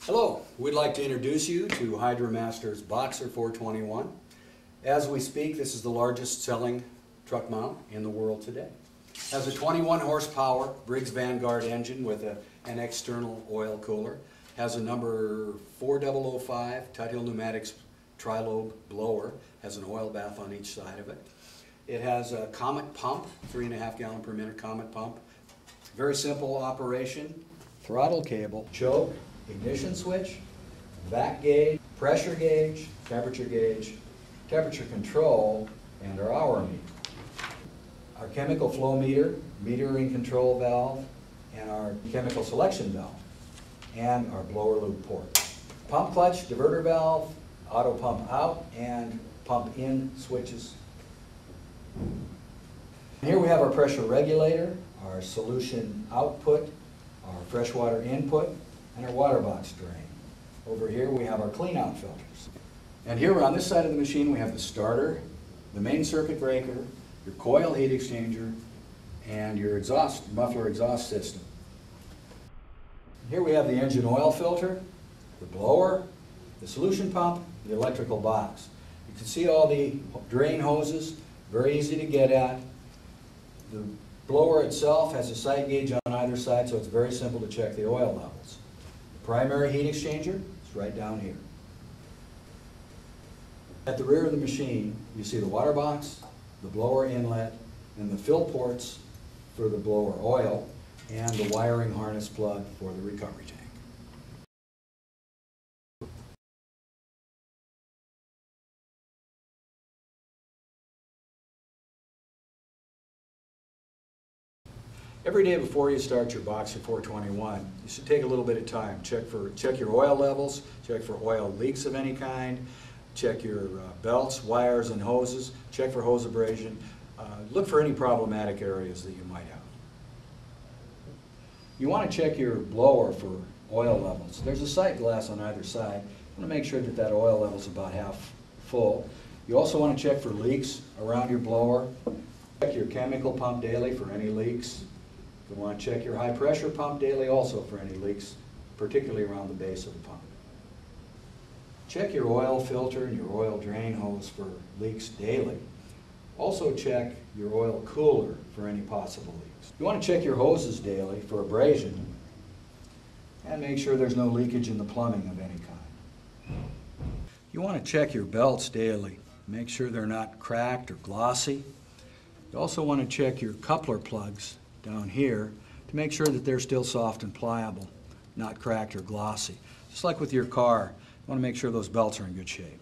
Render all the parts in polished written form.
Hello, we'd like to introduce you to HydraMaster's Boxxer 421. As we speak, this is the largest selling truck mount in the world today. It has a 21 horsepower Briggs Vanguard engine with an external oil cooler. Has a number 4005 Tuthill Pneumatics tri-lobe blower. Has an oil bath on each side of it. It has a Comet pump, 3.5 gallon per minute Comet pump. Very simple operation. Throttle cable, choke, ignition switch, vac gauge, pressure gauge, temperature control, and our hour meter. Our chemical flow meter, metering control valve, and our chemical selection valve, and our blower loop port. Pump clutch, diverter valve, auto pump out, and pump in switches. Here we have our pressure regulator, our solution output, our freshwater input, and our water box drain. Over here we have our clean out filters. And here on this side of the machine we have the starter, the main circuit breaker, your coil heat exchanger, and your muffler exhaust system. Here we have the engine oil filter, the blower, the solution pump, the electrical box. You can see all the drain hoses, very easy to get at. The blower itself has a sight gauge on either side, so it's very simple to check the oil levels. The primary heat exchanger is right down here. At the rear of the machine, you see the water box, the blower inlet, and the fill ports for the blower oil, and the wiring harness plug for the recovery tank. Every day before you start your Boxxer 421, you should take a little bit of time. Check your oil levels, check for oil leaks of any kind, check your belts, wires, and hoses, check for hose abrasion. Look for any problematic areas that you might have. You want to check your blower for oil levels. There's a sight glass on either side. You want to make sure that that oil level is about half full. You also want to check for leaks around your blower. Check your chemical pump daily for any leaks. You want to check your high pressure pump daily also for any leaks, particularly around the base of the pump. Check your oil filter and your oil drain hose for leaks daily. Also check your oil cooler for any possible leaks. You want to check your hoses daily for abrasion and make sure there's no leakage in the plumbing of any kind. You want to check your belts daily. Make sure they're not cracked or glossy. You also want to check your coupler plugs down here to make sure that they're still soft and pliable, not cracked or glossy. Just like with your car, you want to make sure those belts are in good shape. You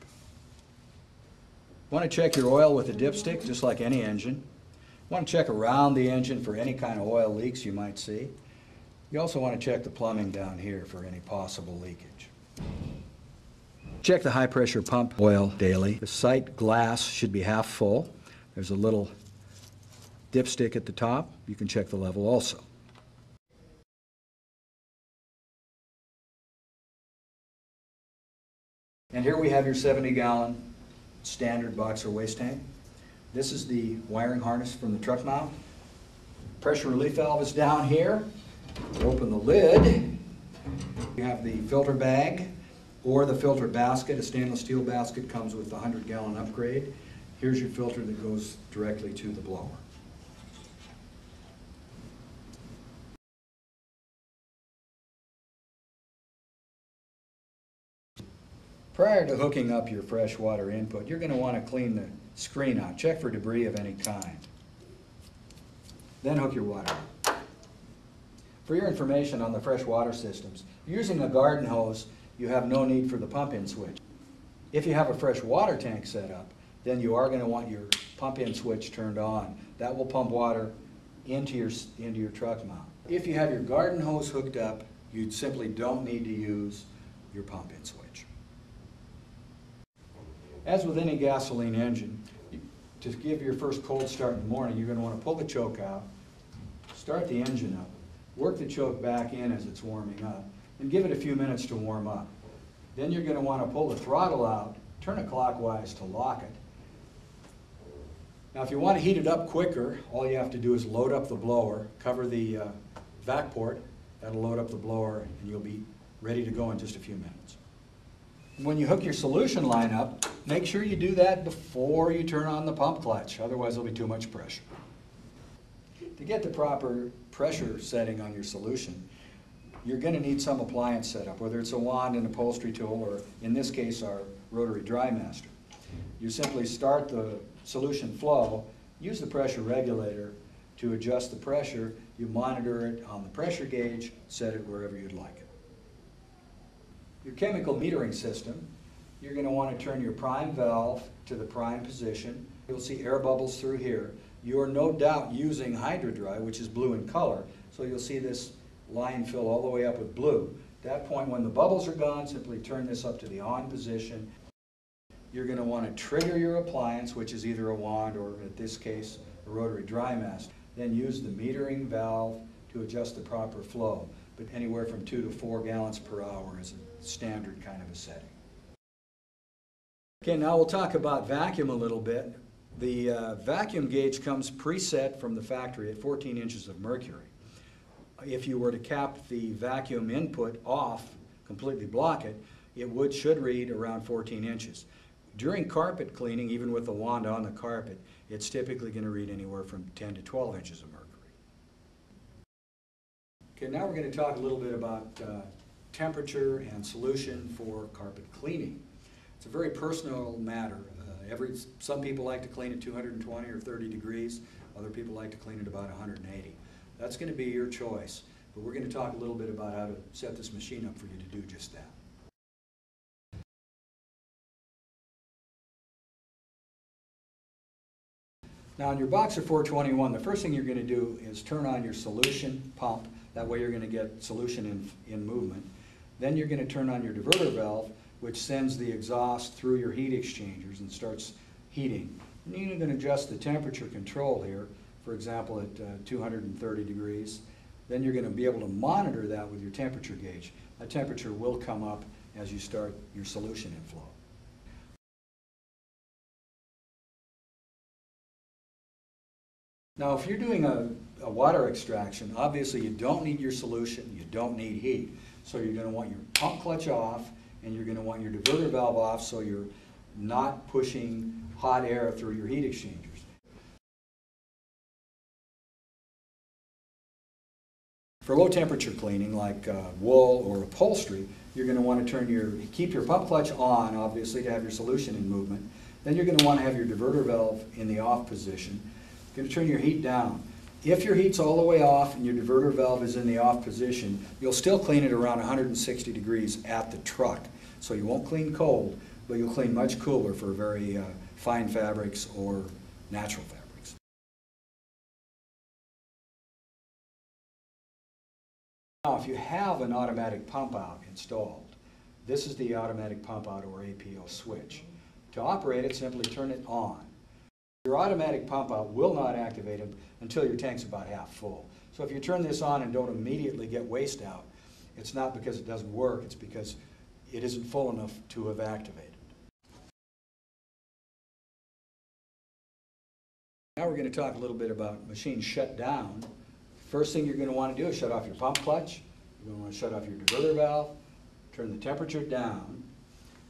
want to check your oil with a dipstick, just like any engine. You want to check around the engine for any kind of oil leaks you might see. You also want to check the plumbing down here for any possible leakage. Check the high pressure pump oil daily. The sight glass should be half full. There's a little dipstick at the top. You can check the level also. And here we have your 70-gallon standard Boxxer waste tank. This is the wiring harness from the truck mount. Pressure relief valve is down here. Open the lid. You have the filter bag or the filter basket. A stainless steel basket comes with the 100-gallon upgrade. Here's your filter that goes directly to the blower. Prior to hooking up your fresh water input, you're going to want to clean the screen out. Check for debris of any kind. Then hook your water. For your information on the fresh water systems, using a garden hose, you have no need for the pump-in switch. If you have a fresh water tank set up, then you are going to want your pump-in switch turned on. That will pump water into your truck mount. If you have your garden hose hooked up, you simply don't need to use your pump-in switch. As with any gasoline engine, to give your first cold start in the morning, you're going to want to pull the choke out, start the engine up, work the choke back in as it's warming up, and give it a few minutes to warm up. Then you're going to want to pull the throttle out, turn it clockwise to lock it. Now if you want to heat it up quicker, all you have to do is load up the blower, cover the vac port, that'll load up the blower, and you'll be ready to go in just a few minutes. When you hook your solution line up, make sure you do that before you turn on the pump clutch, otherwise there'll be too much pressure. To get the proper pressure setting on your solution, you're going to need some appliance setup, whether it's a wand, an upholstery tool, or in this case our rotary DryMaster. You simply start the solution flow, use the pressure regulator to adjust the pressure, you monitor it on the pressure gauge, set it wherever you'd like it. Your chemical metering system, you're going to want to turn your prime valve to the prime position. You'll see air bubbles through here. You are no doubt using HydraDry, which is blue in color, so you'll see this line fill all the way up with blue. At that point, when the bubbles are gone, simply turn this up to the on position. You're going to want to trigger your appliance, which is either a wand or, in this case, a rotary DryMaster. Then use the metering valve to adjust the proper flow. But anywhere from 2 to 4 gallons per hour is a standard kind of a setting. Okay, now we'll talk about vacuum a little bit. The vacuum gauge comes preset from the factory at 14 inches of mercury. If you were to cap the vacuum input off, completely block it, it should read around 14 inches. During carpet cleaning, even with the wand on the carpet, it's typically going to read anywhere from 10 to 12 inches of mercury. Okay, now we're going to talk a little bit about temperature and solution for carpet cleaning. It's a very personal matter. Some people like to clean at 220 or 30 degrees. Other people like to clean at about 180. That's going to be your choice. But we're going to talk a little bit about how to set this machine up for you to do just that. Now on your Boxxer 421, the first thing you're going to do is turn on your solution pump. That way you're going to get solution in movement. Then you're going to turn on your diverter valve, which sends the exhaust through your heat exchangers and starts heating. And you're going to adjust the temperature control here, for example at 230 degrees. Then you're going to be able to monitor that with your temperature gauge. That temperature will come up as you start your solution inflow. Now, if you're doing a water extraction, obviously you don't need your solution, you don't need heat. So you're going to want your pump clutch off, and you're going to want your diverter valve off so you're not pushing hot air through your heat exchangers. For low temperature cleaning, like wool or upholstery, you're going to want to keep your pump clutch on, obviously, to have your solution in movement. Then you're going to want to have your diverter valve in the off position. You're going to turn your heat down. If your heat's all the way off and your diverter valve is in the off position, you'll still clean it around 160 degrees at the truck. So you won't clean cold, but you'll clean much cooler for very fine fabrics or natural fabrics. Now, if you have an automatic pump out installed, this is the automatic pump out or APO switch. To operate it, simply turn it on. Your automatic pump out will not activate it until your tank's about half full. So if you turn this on and don't immediately get waste out, it's not because it doesn't work, it's because it isn't full enough to have activated. Now we're going to talk a little bit about machine shutdown. First thing you're going to want to do is shut off your pump clutch. You're going to want to shut off your diverter valve, turn the temperature down.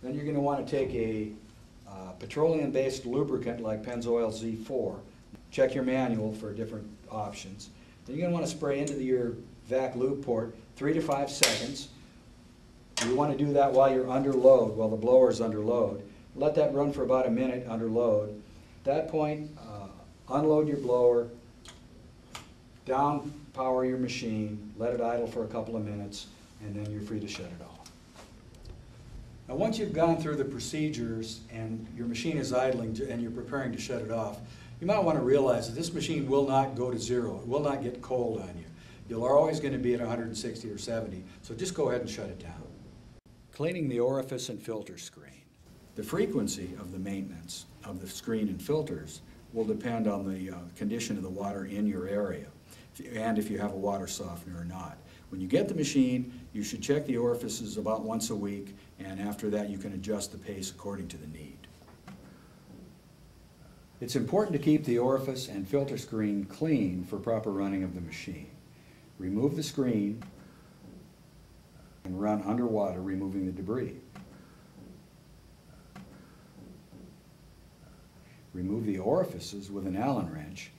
Then you're going to want to take a petroleum-based lubricant like Pennzoil Z4. Check your manual for different options. Then you're going to want to spray into your vac lube port 3 to 5 seconds. You want to do that while you're under load, while the blower is under load. Let that run for about a minute under load. At that point, unload your blower, down power your machine, let it idle for a couple of minutes, and then you're free to shut it off. Now once you've gone through the procedures and your machine is idling and you're preparing to shut it off, you might want to realize that this machine will not go to zero. It will not get cold on you. You're always going to be at 160 or 70, so just go ahead and shut it down. Cleaning the orifice and filter screen. The frequency of the maintenance of the screen and filters will depend on the condition of the water in your area and if you have a water softener or not. When you get the machine, you should check the orifices about once a week, and after that you can adjust the pace according to the need. It's important to keep the orifice and filter screen clean for proper running of the machine. Remove the screen and run underwater, removing the debris. Remove the orifices with an Allen wrench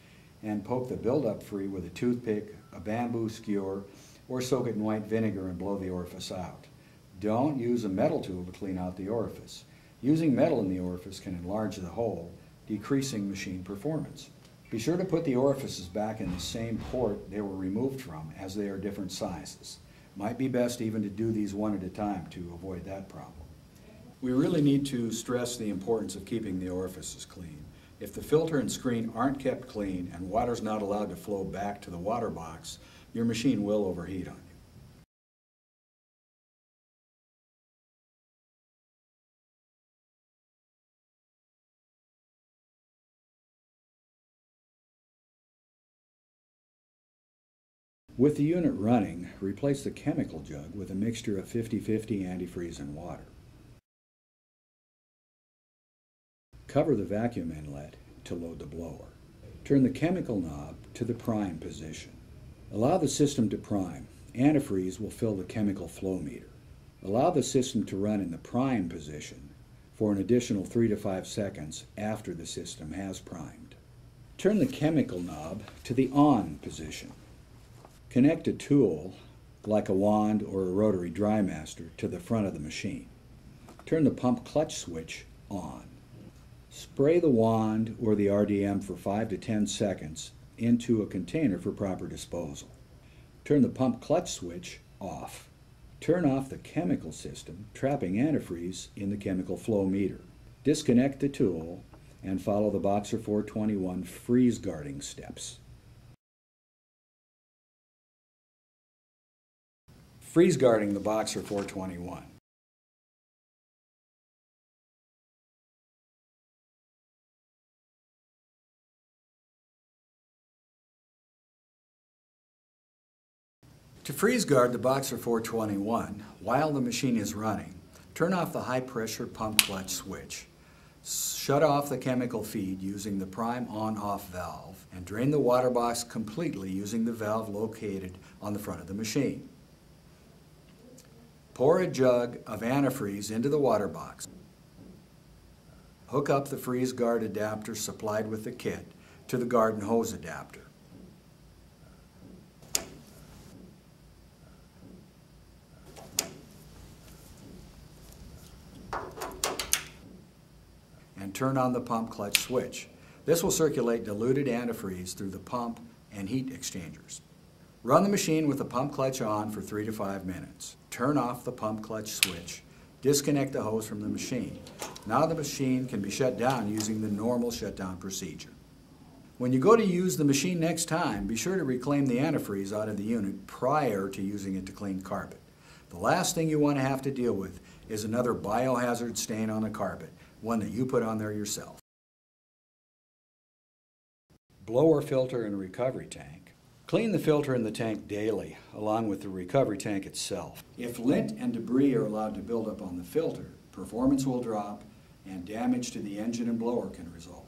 and poke the buildup free with a toothpick, a bamboo skewer, or soak it in white vinegar and blow the orifice out. Don't use a metal tool to clean out the orifice. Using metal in the orifice can enlarge the hole, decreasing machine performance. Be sure to put the orifices back in the same port they were removed from, as they are different sizes. Might be best even to do these one at a time to avoid that problem. We really need to stress the importance of keeping the orifices clean. If the filter and screen aren't kept clean and water's not allowed to flow back to the water box, your machine will overheat on you. With the unit running, replace the chemical jug with a mixture of 50-50 antifreeze and water. Cover the vacuum inlet to load the blower. Turn the chemical knob to the prime position. Allow the system to prime. Antifreeze will fill the chemical flow meter. Allow the system to run in the prime position for an additional 3 to 5 seconds after the system has primed. Turn the chemical knob to the on position. Connect a tool, like a wand or a rotary HydraMaster, to the front of the machine. Turn the pump clutch switch on. Spray the wand or the RDM for 5 to 10 seconds into a container for proper disposal. Turn the pump clutch switch off. Turn off the chemical system, trapping antifreeze in the chemical flow meter. Disconnect the tool and follow the Boxxer 421 freeze guarding steps. Freeze guarding the Boxxer 421. To freeze guard the Boxxer 421 while the machine is running, turn off the high pressure pump clutch switch. Shut off the chemical feed using the prime on-off valve and drain the water box completely using the valve located on the front of the machine. Pour a jug of antifreeze into the water box. Hook up the freeze guard adapter supplied with the kit to the garden hose adapter. And turn on the pump clutch switch. This will circulate diluted antifreeze through the pump and heat exchangers. Run the machine with the pump clutch on for 3 to 5 minutes. Turn off the pump clutch switch. Disconnect the hose from the machine. Now the machine can be shut down using the normal shutdown procedure. When you go to use the machine next time, be sure to reclaim the antifreeze out of the unit prior to using it to clean carpet. The last thing you want to have to deal with is another biohazard stain on the carpet, one that you put on there yourself. Blower filter and recovery tank. Clean the filter in the tank daily, along with the recovery tank itself. If lint and debris are allowed to build up on the filter, performance will drop and damage to the engine and blower can result.